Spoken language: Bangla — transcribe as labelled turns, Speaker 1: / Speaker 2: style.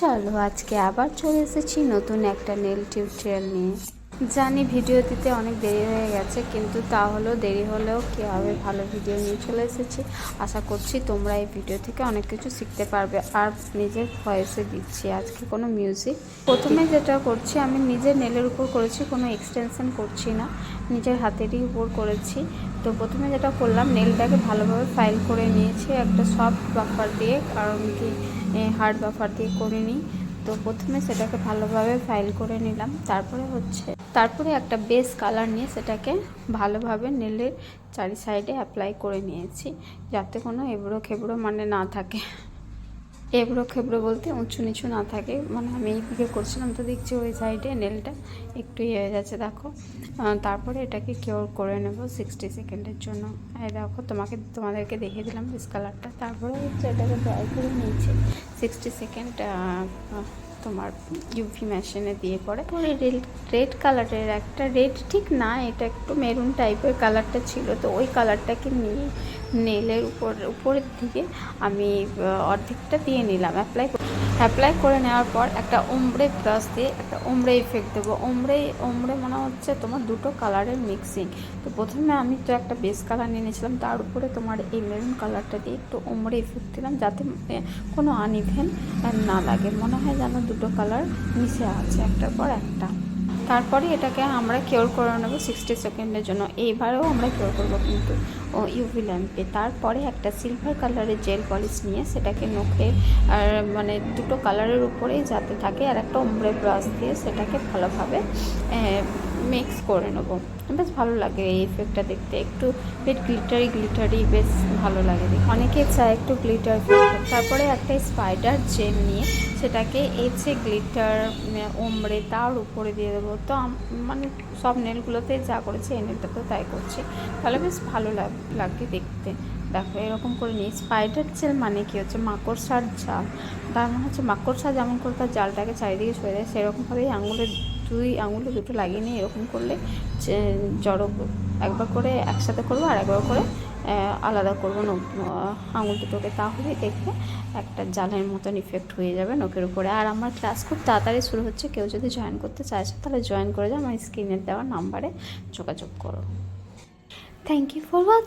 Speaker 1: চলো আজকে আবার চলে এসেছি নতুন একটা নেল টিউটোরিয়াল নিয়ে। জানি ভিডিও দিতে অনেক দেরি হয়ে গেছে, কিন্তু তাহলেও দেরি হলেও কী হবে, ভালো ভিডিও নিয়ে চলে এসেছি। আশা করছি তোমরা এই ভিডিও থেকে অনেক কিছু শিখতে পারবে। আর নিজের ভয়েসে দিচ্ছি আজকে কোনো মিউজিক। প্রথমে যেটা করছি, আমি নিজের নেলের উপর করেছি, কোনো এক্সটেনশন করছি না, নিজের হাতেরই উপর করেছি। তো প্রথমে যেটা করলাম, নেলটাকে ভালোভাবে ফাইল করে নিয়েছি একটা সফট বাফার দিয়ে, কারণ কি হার্ড বাফার দিয়ে করিনি। তো প্রথমে সেটাকে ভালোভাবে ফাইল করে নিলাম। তারপরে একটা বেস কালার নিয়ে সেটাকে ভালোভাবে নেলের চারি সাইডে অ্যাপ্লাই করে নিয়েছি, যাতে কোনো এবড়ো খেবড়ো না থাকে। এবড়ো খেবড়ো বলতে উঁচু নিচু না থাকে। আমি এই দিকে করছিলাম, তো দেখছি ওই সাইডে নেলটা একটু হয়ে যাচ্ছে, দেখো। তারপরে এটাকে কিওর করে নেব 60 সেকেন্ডের জন্য। এই দেখো, তোমাদেরকে দেখিয়ে দিলাম বেস কালারটা। তারপরে এটাকে ড্রাই করে নিয়েছি 60 সেকেন্ড তোমার ইউভি মেশিনে দিয়ে। পরে রেড কালারের একটা, রেড ঠিক না, এটা একটু মেরুন টাইপের কালারটা ছিল। তো ওই কালারটাকে নিয়ে নেলের উপরের দিকে আমি অর্ধেকটা দিয়ে নিলাম। অ্যাপ্লাই করে নেওয়ার পর একটা ওমব্রে ব্রাশ দিয়ে একটা ওমব্রে ইফেক্ট দেবো। ওমব্রে মনে হচ্ছে তোমার দুটো কালারের মিক্সিং। তো প্রথমে আমি তো একটা বেস কালার নিয়ে নিয়েছিলাম, তার উপরে তোমার এই মেরুন কালারটা দিয়ে একটু ওমব্রে ইফেক্ট দিলাম, যাতে কোনো আনইভেন না লাগে, মনে হয় যেন দুটো কালার মিশে আছে একটার পর একটা। তারপরে এটাকে আমরা কিওর করে নেবো 60 সেকেন্ডের জন্য। এইবারেও আমরা কিওর করবো কিন্তু ইউভি ল্যাম্পে। তারপরে একটা সিলভার কালারের জেল পলিশ নিয়ে সেটাকে নখে আর দুটো কালারের উপরেই যাতে থাকে, আর একটা ওমব্রে ব্রাশ দিয়ে সেটাকে ভালোভাবে মিক্স করে নেবো। বেশ ভালো লাগে এই ইফেক্টটা দেখতে, একটু গ্লিটারি বেশ ভালো লাগে দেখতে। অনেকে চায় একটু গ্লিটার। তারপরে একটা স্পাইডার জেল নিয়ে সেটাকে এঁচে গ্লিটার ওমব্রে তার উপরে দিয়ে দেবো। তো সব নেলগুলোতে যা করেছি এই নেলটাতেও তাই করছি, তাহলে বেশ ভালো লাগে দেখতে। দেখো এরকম করে নিই। স্পাইডার জেল মানে কি হচ্ছে মাকড়সার জাল। তার মানে হচ্ছে মাকড়সা যেমন করে তার জালটাকে চারিদিকে ছড়ে দেয়, সেরকমভাবেই দুই আঙুলে দুটো লাগিয়ে নিয়ে এরকম করলে জড়ো একবার করে একসাথে করবো, আর একবার করে আলাদা করবো আঙুল দুটোকে। তাহলেই দেখবে একটা জালের মতন ইফেক্ট হয়ে যাবে নখের উপরে। আর আমার ক্লাস খুব তাড়াতাড়ি শুরু হচ্ছে, কেউ যদি জয়েন করতে চাইছো তাহলে জয়েন করে যাও, আমার স্ক্রিনে দেওয়া নাম্বারে যোগাযোগ করো। Thank you for watching.